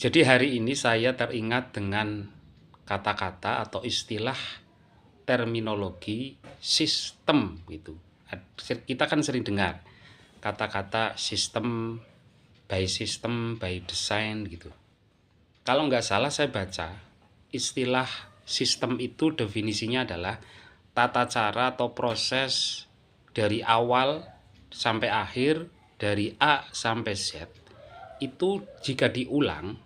Jadi hari ini saya teringat dengan kata-kata atau istilah terminologi sistem gitu. Kita kan sering dengar kata-kata sistem by design gitu. Kalau nggak salah saya baca istilah sistem itu definisinya adalah tata cara atau proses dari awal sampai akhir, dari A sampai Z itu jika diulang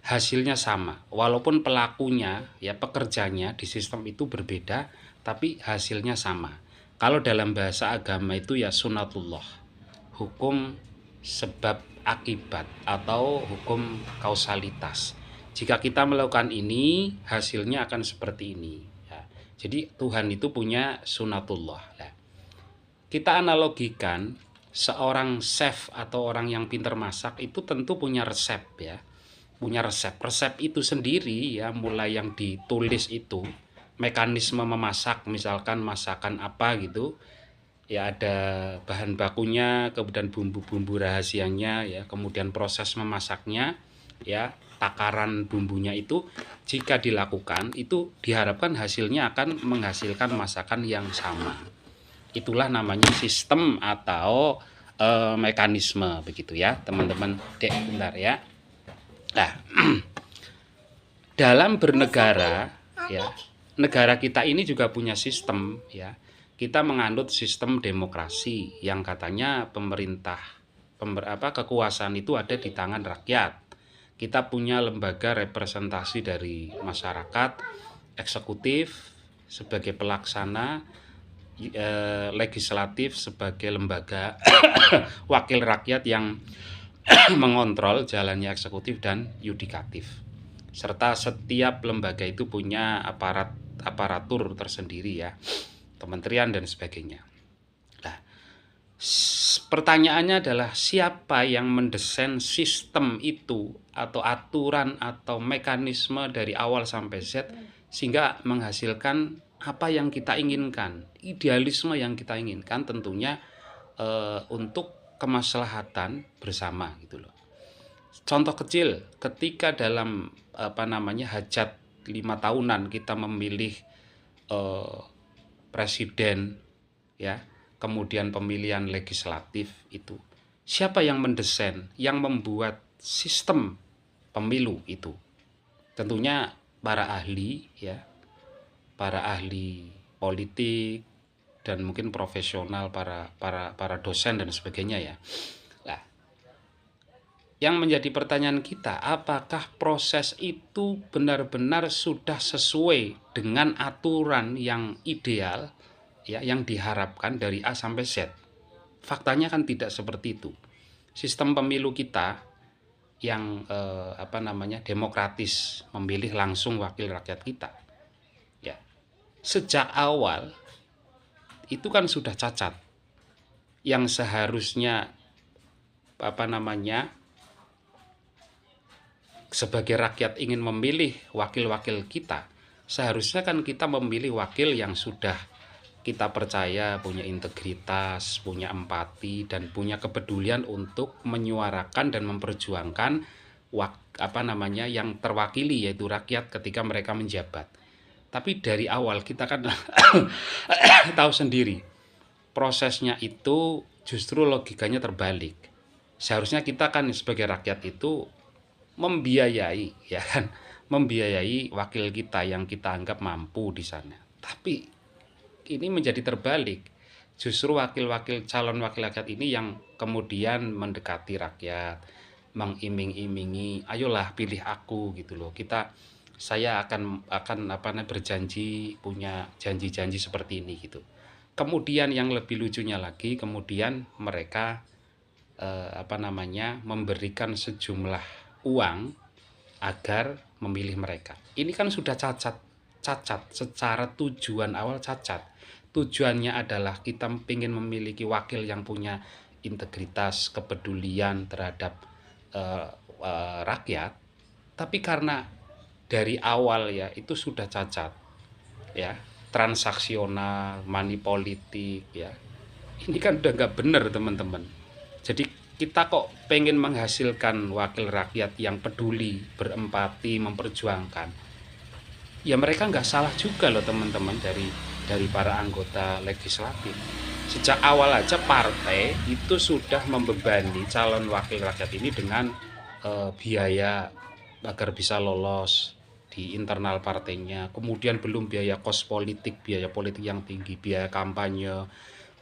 hasilnya sama, walaupun pelakunya ya pekerjanya di sistem itu berbeda, tapi hasilnya sama. Kalau dalam bahasa agama itu ya sunatullah, hukum sebab akibat atau hukum kausalitas. Jika kita melakukan ini, hasilnya akan seperti ini ya. Jadi Tuhan itu punya sunatullah ya. Kita analogikan seorang chef atau orang yang pintar masak itu tentu punya resep ya, punya resep itu sendiri ya, mulai yang ditulis itu mekanisme memasak, misalkan masakan apa gitu ya, ada bahan bakunya, kemudian bumbu-bumbu rahasianya ya, kemudian proses memasaknya ya, takaran bumbunya itu jika dilakukan itu diharapkan hasilnya akan menghasilkan masakan yang sama. Itulah namanya sistem atau mekanisme begitu ya teman-teman. Bentar ya. Nah, dalam bernegara ya, negara kita ini juga punya sistem ya. Kita menganut sistem demokrasi yang katanya pemerintah kekuasaan itu ada di tangan rakyat. Kita punya lembaga representasi dari masyarakat, eksekutif sebagai pelaksana, legislatif sebagai lembaga wakil rakyat yang mengontrol jalannya eksekutif dan yudikatif. Serta setiap lembaga itu punya aparatur tersendiri ya, kementerian dan sebagainya. Nah, pertanyaannya adalah siapa yang mendesain sistem itu atau aturan atau mekanisme dari awal sampai Z sehingga menghasilkan apa yang kita inginkan, idealisme yang kita inginkan tentunya untuk kemaslahatan bersama gitu loh. Contoh kecil, ketika dalam hajat 5 tahunan kita memilih presiden ya, kemudian pemilihan legislatif itu, siapa yang mendesain, yang membuat sistem pemilu itu? Tentunya para ahli ya, para ahli politik dan mungkin profesional, para dosen dan sebagainya ya. Nah, yang menjadi pertanyaan kita, apakah proses itu benar-benar sudah sesuai dengan aturan yang ideal ya, yang diharapkan dari A sampai Z? Faktanya kan tidak seperti itu. Sistem pemilu kita yang demokratis, memilih langsung wakil rakyat kita ya, sejak awal itu kan sudah cacat. Yang seharusnya sebagai rakyat ingin memilih wakil-wakil kita, seharusnya kan kita memilih wakil yang sudah kita percaya punya integritas, punya empati, dan punya kepedulian untuk menyuarakan dan memperjuangkan yang terwakili, yaitu rakyat ketika mereka menjabat. Tapi dari awal kita kan tahu sendiri, prosesnya itu justru logikanya terbalik. Seharusnya kita kan sebagai rakyat itu membiayai ya kan, membiayai wakil kita yang kita anggap mampu di sana. Tapi ini menjadi terbalik. Justru wakil-wakil calon wakil rakyat ini yang kemudian mendekati rakyat, mengiming-imingi, ayolah pilih aku gitu loh. Saya akan berjanji, punya janji-janji seperti ini gitu. Kemudian yang lebih lucunya lagi, kemudian mereka memberikan sejumlah uang agar memilih mereka. Ini kan sudah cacat secara tujuan awal cacat. Tujuannya adalah kita ingin memiliki wakil yang punya integritas, kepedulian terhadap rakyat, tapi karena dari awal ya itu sudah cacat ya, transaksional, money politik ya, ini kan udah nggak benar teman-teman. Jadi kita kok pengen menghasilkan wakil rakyat yang peduli, berempati, memperjuangkan. Ya mereka nggak salah juga loh teman-teman dari para anggota legislatif. Sejak awal aja partai itu sudah membebani calon wakil rakyat ini dengan biaya agar bisa lolos di internal partainya, kemudian belum biaya kos politik, biaya politik yang tinggi, biaya kampanye,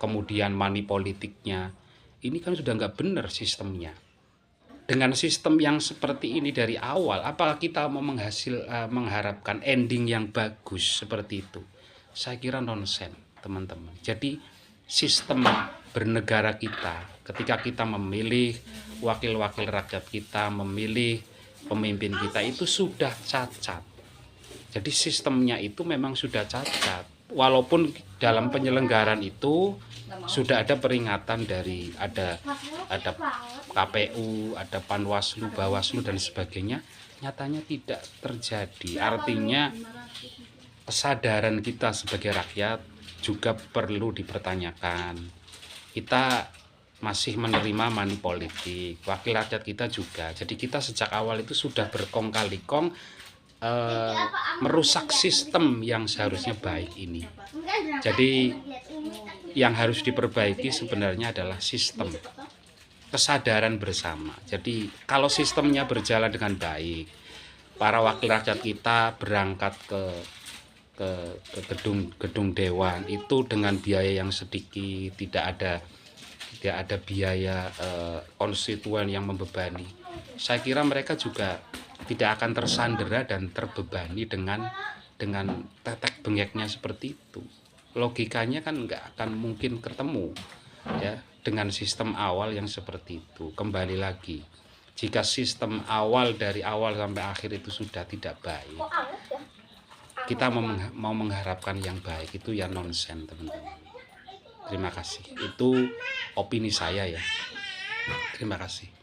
kemudian money politiknya. Ini kan sudah nggak benar sistemnya. Dengan sistem yang seperti ini dari awal, apakah kita mau mengharapkan ending yang bagus seperti itu? Saya kira nonsen, teman-teman. Jadi sistem bernegara kita, ketika kita memilih wakil-wakil rakyat kita, memilih pemimpin kita, itu sudah cacat. Jadi sistemnya itu memang sudah cacat. Walaupun dalam penyelenggaraan itu sudah ada peringatan dari ada KPU, ada Panwaslu, Bawaslu dan sebagainya, nyatanya tidak terjadi. Artinya kesadaran kita sebagai rakyat juga perlu dipertanyakan. Kita masih menerima money politik, wakil rakyat kita juga. Jadi kita sejak awal itu sudah berkong kali kong merusak sistem yang seharusnya baik ini. Jadi yang harus diperbaiki sebenarnya adalah sistem, kesadaran bersama. Jadi kalau sistemnya berjalan dengan baik, para wakil rakyat kita berangkat ke gedung dewan itu dengan biaya yang sedikit, tidak ada biaya konstituen yang membebani. Saya kira mereka juga tidak akan tersandera dan terbebani dengan tetek bengeknya seperti itu. Logikanya kan nggak akan mungkin ketemu ya dengan sistem awal yang seperti itu. Kembali lagi, jika sistem awal dari awal sampai akhir itu sudah tidak baik, kita mau mengharapkan yang baik itu ya nonsen, teman-teman. Terima kasih. Itu opini saya ya. Terima kasih.